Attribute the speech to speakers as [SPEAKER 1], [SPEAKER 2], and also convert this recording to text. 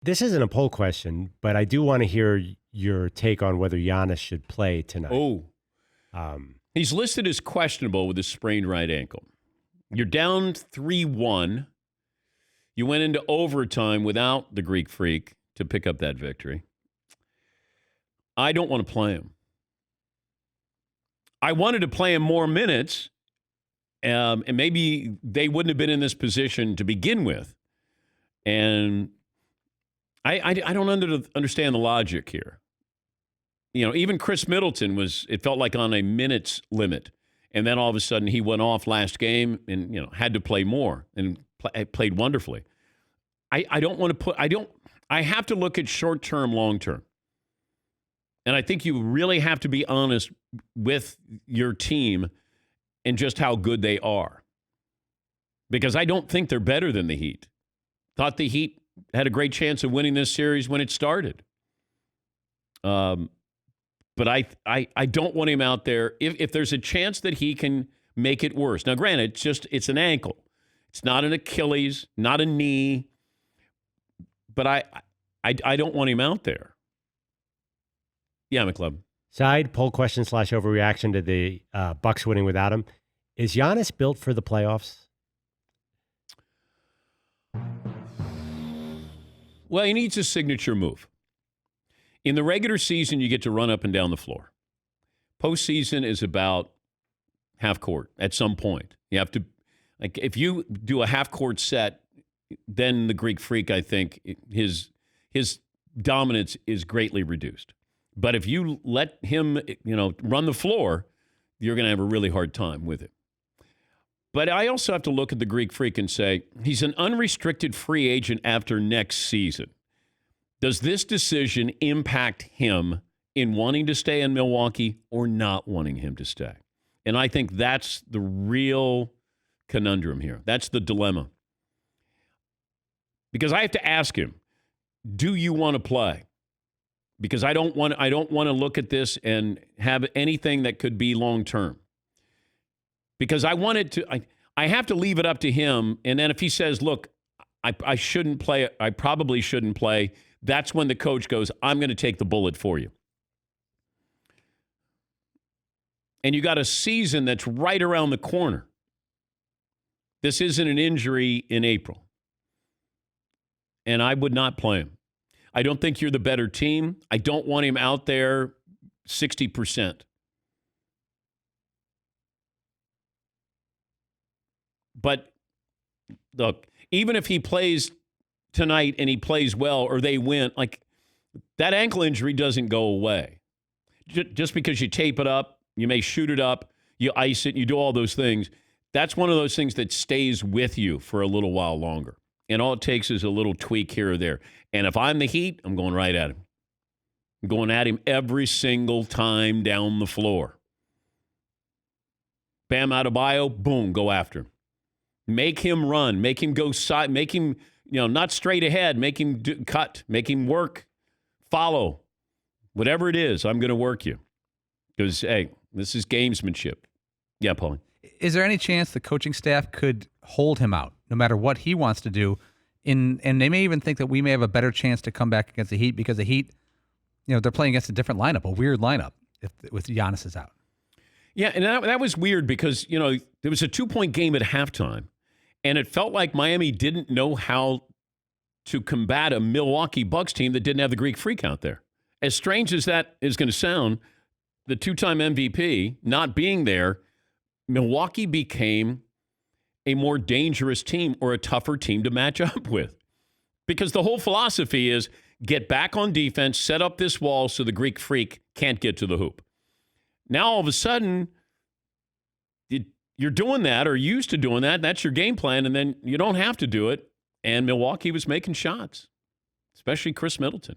[SPEAKER 1] This isn't a poll question, but I do want to hear your take on whether Giannis should play tonight.
[SPEAKER 2] Oh,
[SPEAKER 1] Um,
[SPEAKER 2] he's listed as questionable with his sprained right ankle. You're down 3-1. You went into overtime without the Greek Freak to pick up that victory. I don't want to play him. I wanted to play him more minutes, and maybe they wouldn't have been in this position to begin with. And I don't understand the logic here. You know, even Chris Middleton it felt like on a minutes limit. And then all of a sudden he went off last game and, had to play more and played wonderfully. I don't want to I have to look at short-term, long-term. And I think you really have to be honest with your team and just how good they are. Because I don't think they're better than the Heat. Thought the Heat had a great chance of winning this series when it started. But I don't want him out there if there's a chance that he can make it worse. Now, granted, it's an ankle. It's not an Achilles, not a knee. But I don't want him out there. Yeah, McClub.
[SPEAKER 1] Side poll question / overreaction to the Bucks winning without him. Is Giannis built for the playoffs?
[SPEAKER 2] Well, he needs a signature move. In the regular season, you get to run up and down the floor. Postseason is about half court at some point. You have to, if you do a half court set, then the Greek Freak, I think, his dominance is greatly reduced. But if you let him, run the floor, you're going to have a really hard time with it. But I also have to look at the Greek Freak and say, he's an unrestricted free agent after next season. Does this decision impact him in wanting to stay in Milwaukee or not wanting him to stay? And I think that's the real conundrum here. That's the dilemma. Because I have to ask him, do you want to play? Because I don't want to look at this and have anything that could be long term. Because I have to leave it up to him. And then if he says, look, I shouldn't play, I probably shouldn't play, that's when the coach goes, I'm going to take the bullet for you. And you got a season that's right around the corner. This isn't an injury in April. And I would not play him. I don't think you're the better team. I don't want him out there 60%. But look, even if he plays tonight and he plays well or they win, that ankle injury doesn't go away. Just because you tape it up, you may shoot it up, you ice it, you do all those things. That's one of those things that stays with you for a little while longer. And all it takes is a little tweak here or there. And if I'm the Heat, I'm going right at him. I'm going at him every single time down the floor. Bam Adebayo, boom, go after him. Make him run. Make him go side. Make him, not straight ahead. Make him cut. Make him work. Follow. Whatever it is, I'm going to work you. Because, hey, this is gamesmanship. Yeah, Paulie.
[SPEAKER 3] Is there any chance the coaching staff could hold him out, no matter what he wants to do? And they may even think that we may have a better chance to come back against the Heat because the Heat, they're playing against a different lineup, a weird lineup, with Giannis is out.
[SPEAKER 2] Yeah, and that was weird because, there was a 2-point game at halftime, and it felt like Miami didn't know how to combat a Milwaukee Bucks team that didn't have the Greek Freak out there. As strange as that is going to sound, the 2-time MVP not being there, Milwaukee became a more dangerous team or a tougher team to match up with. Because the whole philosophy is get back on defense, set up this wall so the Greek Freak can't get to the hoop. Now, all of a sudden, you're doing that or used to doing that. That's your game plan, and then you don't have to do it. And Milwaukee was making shots, especially Chris Middleton.